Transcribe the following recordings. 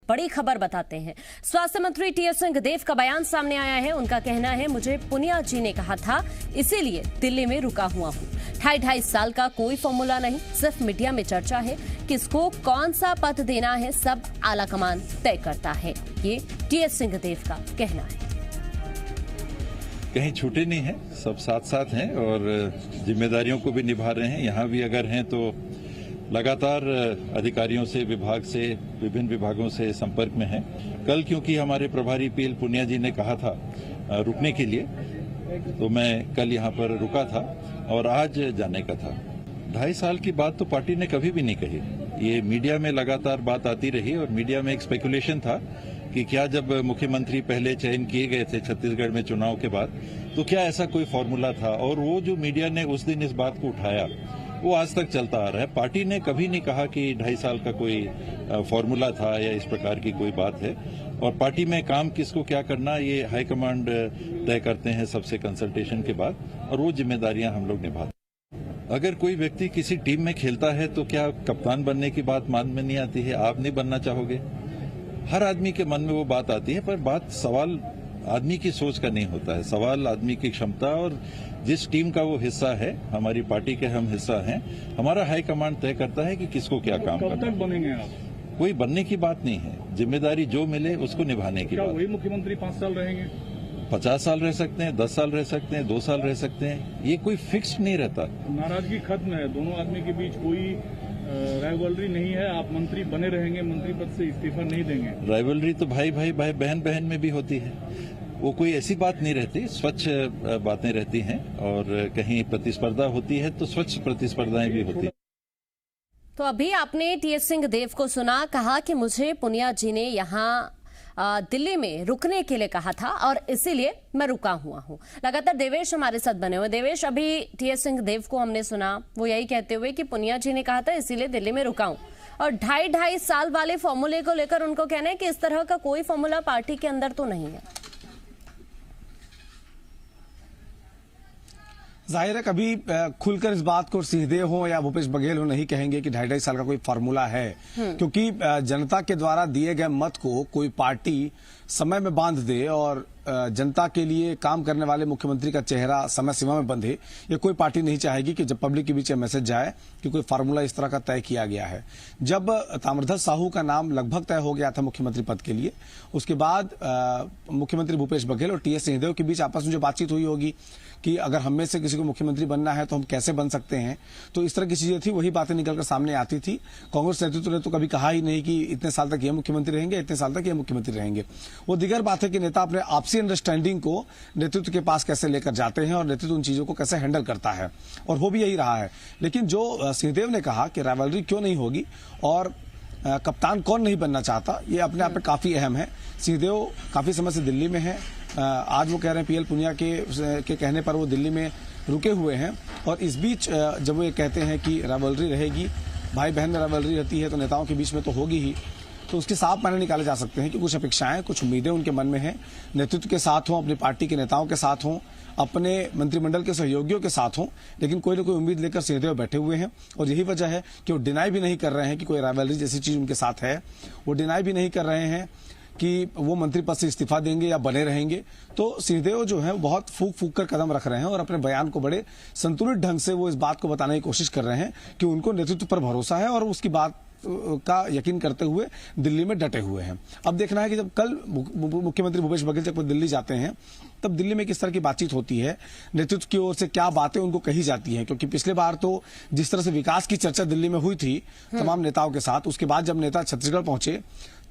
बड़ी खबर बताते हैं। स्वास्थ्य मंत्री टीएस सिंहदेव का बयान सामने आया है। उनका कहना है, मुझे पुनिया जी ने कहा था, इसीलिए दिल्ली में रुका हुआ हूँ। 2.5 साल का कोई फॉर्मूला नहीं, सिर्फ मीडिया में चर्चा है। किसको कौन सा पद देना है सब आलाकमान तय करता है, ये टीएस सिंहदेव का कहना है। कहीं छूटे नहीं हैं, सब साथ साथ हैं और जिम्मेदारियों को भी निभा रहे हैं। यहाँ भी अगर हैं तो लगातार अधिकारियों से, विभाग से, विभिन्न विभागों से संपर्क में हैं। कल क्योंकि हमारे प्रभारी पीएल पुनिया जी ने कहा था रुकने के लिए, तो मैं कल यहाँ पर रुका था और आज जाने का था। 2.5 साल की बात तो पार्टी ने कभी भी नहीं कही। ये मीडिया में लगातार बात आती रही और मीडिया में एक स्पेकुलेशन था कि क्या जब मुख्यमंत्री पहले चयन किए गए थे छत्तीसगढ़ में चुनाव के बाद, तो क्या ऐसा कोई फॉर्मूला था। और वो जो मीडिया ने उस दिन इस बात को उठाया, वो आज तक चलता आ रहा है। पार्टी ने कभी नहीं कहा कि 2.5 साल का कोई फॉर्मूला था या इस प्रकार की कोई बात है। और पार्टी में काम किसको क्या करना, ये हाईकमांड तय करते हैं सबसे कंसल्टेशन के बाद, और वो जिम्मेदारियां हम लोग निभाते हैं। अगर कोई व्यक्ति किसी टीम में खेलता है तो क्या कप्तान बनने की बात मान में नहीं आती है? आप नहीं बनना चाहोगे? हर आदमी के मन में वो बात आती है, पर बात सवाल आदमी की सोच का नहीं होता है। सवाल आदमी की क्षमता और जिस टीम का वो हिस्सा है, हमारी पार्टी के हम हिस्सा हैं, हमारा हाईकमांड तय करता है कि किसको क्या काम करना है। कब तक बनेंगे आप? कोई बनने की बात नहीं है, जिम्मेदारी जो मिले उसको निभाने की बात। वही मुख्यमंत्री 5 साल रहेंगे? 50 साल रह सकते हैं, 10 साल रह सकते हैं, 2 साल रह सकते हैं, ये कोई फिक्स नहीं रहता। नाराजगी खत्म है, दोनों आदमी के बीच कोई राइवलरी नहीं है। आप मंत्री बने रहेंगे, मंत्री पद से इस्तीफा नहीं देंगे? राइवलरी तो भाई भाई भाई बहन बहन में भी होती है, वो कोई ऐसी बात नहीं रहती, स्वच्छ बातें रहती हैं। और कहीं प्रतिस्पर्धा होती है तो स्वच्छ प्रतिस्पर्धाएं भी होती हैं। तो अभी आपने टीएस सिंहदेव को सुना, कहा कि मुझे पुनिया जी ने यहाँ दिल्ली में रुकने के लिए कहा था और इसीलिए मैं रुका हुआ हूं। लगातार देवेश हमारे साथ बने हुए। देवेश, अभी टीएस सिंहदेव को हमने सुना, वो यही कहते हुए कि पुनिया जी ने कहा था इसीलिए दिल्ली में रुका हूं, और 2.5 साल वाले फॉर्मूले को लेकर उनको कहना है कि इस तरह का कोई फॉर्मूला पार्टी के अंदर तो नहीं है। जाहिर है कभी खुलकर इस बात को सिंहदेव हो या भूपेश बघेल हो नहीं कहेंगे कि 2.5 साल का कोई फार्मूला है, क्योंकि जनता के द्वारा दिए गए मत को कोई पार्टी समय में बांध दे और जनता के लिए काम करने वाले मुख्यमंत्री का चेहरा समय सीमा में बंधे, ये कोई पार्टी नहीं चाहेगी कि जब पब्लिक के बीच मैसेज जाए कि कोई फार्मूला इस तरह का तय किया गया है। जब ताम्रध्वज साहू का नाम लगभग तय हो गया था मुख्यमंत्री पद के लिए, उसके बाद मुख्यमंत्री भूपेश बघेल और टीएस सिंहदेव के बीच आपस में जो बातचीत हुई होगी कि अगर हम में से किसी को मुख्यमंत्री बनना है तो हम कैसे बन सकते हैं, तो इस तरह की चीजें थी, वही बातें निकलकर सामने आती थी। कांग्रेस नेतृत्व ने तो कभी कहा ही नहीं कि इतने साल तक ये मुख्यमंत्री रहेंगे, इतने साल तक ये मुख्यमंत्री रहेंगे। वो दिगर बात है कि नेता अपने आपसी अंडरस्टैंडिंग को नेतृत्व के पास कैसे लेकर जाते हैं और नेतृत्व उन चीजों को कैसे हैंडल करता है, और वो भी यही रहा है। लेकिन जो सिंहदेव ने कहा कि राइवलरी क्यों नहीं होगी और कप्तान कौन नहीं बनना चाहता, ये अपने आप में काफी अहम है। सिंहदेव काफी समय से दिल्ली में है। आज वो कह रहे हैं पीएल पुनिया के कहने पर वो दिल्ली में रुके हुए हैं, और इस बीच जब वो ये कहते हैं कि राइवलरी रहेगी, भाई बहन में राइवलरी रहती है तो नेताओं के बीच में तो होगी ही, तो उसके साफ मायने निकाले जा सकते हैं कि कुछ अपेक्षाएं, कुछ उम्मीदें उनके मन में हैं, नेतृत्व के साथ हों, अपनी पार्टी के नेताओं के साथ हों, अपने मंत्रिमंडल के सहयोगियों के साथ हों, लेकिन कोई ना कोई उम्मीद लेकर सिंहदेव बैठे हुए हैं। और यही वजह है कि वो डिनाई भी नहीं कर रहे हैं कि कोई राइवलरी जैसी चीज उनके साथ है। वो डिनाई भी नहीं कर रहे हैं कि वो मंत्री पद से इस्तीफा देंगे या बने रहेंगे। तो सिंहदेव जो है बहुत फूक फूक कर कदम रख रहे हैं और अपने बयान को बड़े संतुलित ढंग से वो इस बात को बताने की कोशिश कर रहे हैं कि उनको नेतृत्व पर भरोसा है और उसकी बात का यकीन करते हुए दिल्ली में डटे हुए हैं। अब देखना है कि जब कल मुख्यमंत्री भूपेश बघेल जब दिल्ली जाते हैं तब दिल्ली में किस तरह की बातचीत होती है, नेतृत्व की ओर से क्या बातें उनको कही जाती हैं, क्योंकि पिछले बार तो जिस तरह से विकास की चर्चा दिल्ली में हुई थी तमाम नेताओं के साथ, उसके बाद जब नेता छत्तीसगढ़ पहुंचे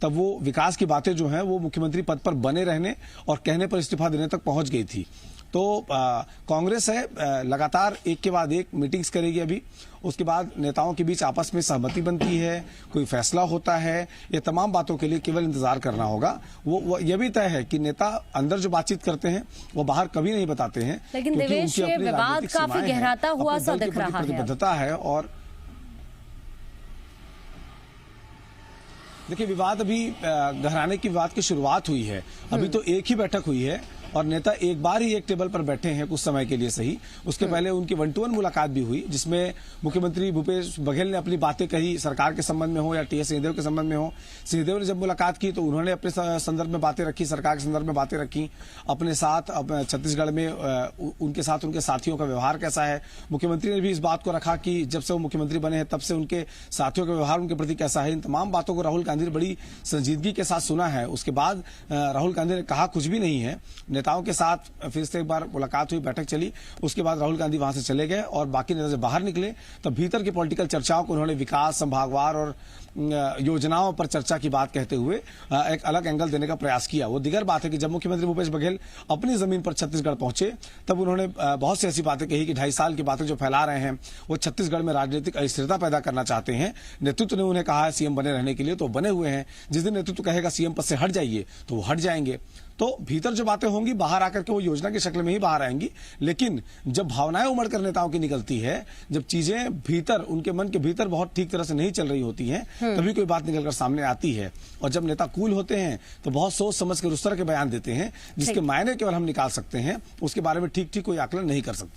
तब वो विकास की बातें जो हैं वो मुख्यमंत्री पद पर बने रहने और कहने पर इस्तीफा देने तक पहुंच गई थी। तो कांग्रेस है लगातार एक के बाद एक मीटिंग्स करेगी अभी, उसके बाद नेताओं के बीच आपस में सहमति बनती है, कोई फैसला होता है, ये तमाम बातों के लिए केवल इंतजार करना होगा। वो ये भी तय है कि नेता अंदर जो बातचीत करते हैं वो बाहर कभी नहीं बताते हैं, लेकिन देवेश ये विवाद काफी गहराता हुआ सा दिख रहा है, प्रतिबद्धता है। और देखिए विवाद अभी गहराने की, विवाद की शुरुआत हुई है, अभी तो एक ही बैठक हुई है और नेता एक बार ही एक टेबल पर बैठे हैं कुछ समय के लिए सही। उसके पहले उनकी 1-to-1 मुलाकात भी हुई, जिसमें मुख्यमंत्री भूपेश बघेल ने अपनी बातें कही, सरकार के संबंध में हो या टीएस सिंहदेव के संबंध में हो। सिंहदेव ने जब मुलाकात की तो उन्होंने अपने संदर्भ में बातें रखी, सरकार के संदर्भ में बातें रखी, अपने साथ छत्तीसगढ़ में उनके साथ उनके साथियों का व्यवहार कैसा है। मुख्यमंत्री ने भी इस बात को रखा कि जब से वो मुख्यमंत्री बने हैं तब से उनके साथियों का व्यवहार उनके प्रति कैसा है। इन तमाम बातों को राहुल गांधी ने बड़ी संजीदगी के साथ सुना है। उसके बाद राहुल गांधी ने कहा कुछ भी नहीं है। नेताओं के साथ फिर से एक बार मुलाकात हुई, बैठक चली, उसके बाद राहुल गांधी वहां से चले गए और बाकी नेता जब बाहर निकले तब भीतर की पॉलिटिकल चर्चाओं को उन्होंने विकास, संभागवार और योजनाओं पर चर्चा की बात कहते हुए एक अलग एंगल देने का प्रयास किया। वो दिगर बात है कि जब मुख्यमंत्री भूपेश बघेल अपनी जमीन पर छत्तीसगढ़ पहुंचे तब उन्होंने बहुत सी ऐसी बातें कही कि 2.5 साल की बातें जो फैला रहे हैं वो छत्तीसगढ़ में राजनीतिक अस्थिरता पैदा करना चाहते हैं। नेतृत्व ने उन्हें कहा है सीएम बने रहने के लिए, तो बने हुए हैं। जिस दिन नेतृत्व कहेगा सीएम पद से हट जाइए तो वो हट जाएंगे। तो भीतर जो बातें होंगी बाहर आकर के वो योजना की शक्ल में ही बाहर आएंगी। लेकिन जब भावनाएं उमड़ कर नेताओं की निकलती है, जब चीजें भीतर उनके मन के भीतर बहुत ठीक तरह से नहीं चल रही होती हैं, तभी कोई बात निकलकर सामने आती है। और जब नेता कूल होते हैं तो बहुत सोच समझ कर उस तरह के बयान देते हैं जिसके मायने केवल हम निकाल सकते हैं, उसके बारे में ठीक ठीक कोई आकलन नहीं कर सकते।